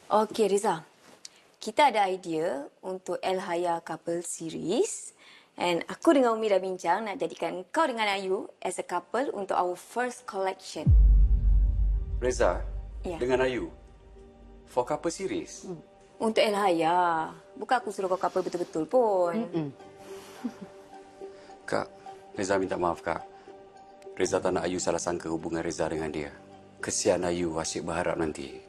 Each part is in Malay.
Okey Riza, kita ada idea untuk El Haya Couple Series. And aku dengan Umi dah bincang nak jadikan kau dengan Ayu as a couple untuk our first collection. Reza, Ya. dengan Ayu, for couple series. Untuk El Haya. Bukan aku suruh kau couple betul-betul pun. Kak, Reza minta maaf, Kak. Reza tak nak Ayu salah sangka hubungan Reza dengan dia. Kesian Ayu asyik berharap nanti.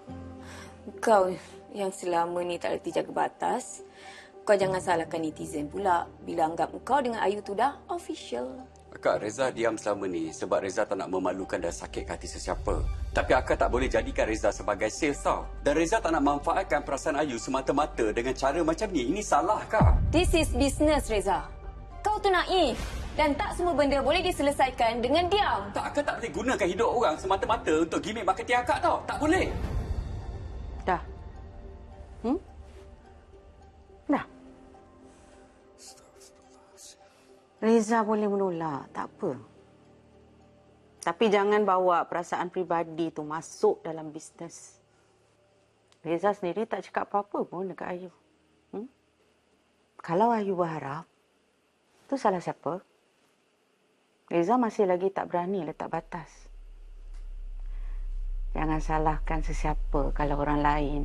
Kau yang selama ni tak reti jaga batas. Kau jangan salahkan netizen pula bila anggap kau dengan Ayu tu dah official. Kak, Reza diam selama ni sebab Reza tak nak memalukan dan sakit hati sesiapa. Tapi akak tak boleh jadikan Reza sebagai sales tau. Dan Reza tak nak manfaatkan perasaan Ayu semata-mata dengan cara macam ni. Ini salah, Kak. This is business, Reza. Kau tu naif. Dan tak semua benda boleh diselesaikan dengan diam. Tak, akak tak boleh gunakan hidup orang semata-mata untuk gimmick marketing akak tau. Tak boleh. Dah. Dah. Reza boleh menolak, tak apa. Tapi jangan bawa perasaan peribadi tu masuk dalam bisnes. Reza sendiri tak cakap apa-apa pun dekat Ayu. Kalau Ayu berharap, tu salah siapa? Reza masih lagi tak berani letak batas. Jangan salahkan sesiapa kalau orang lain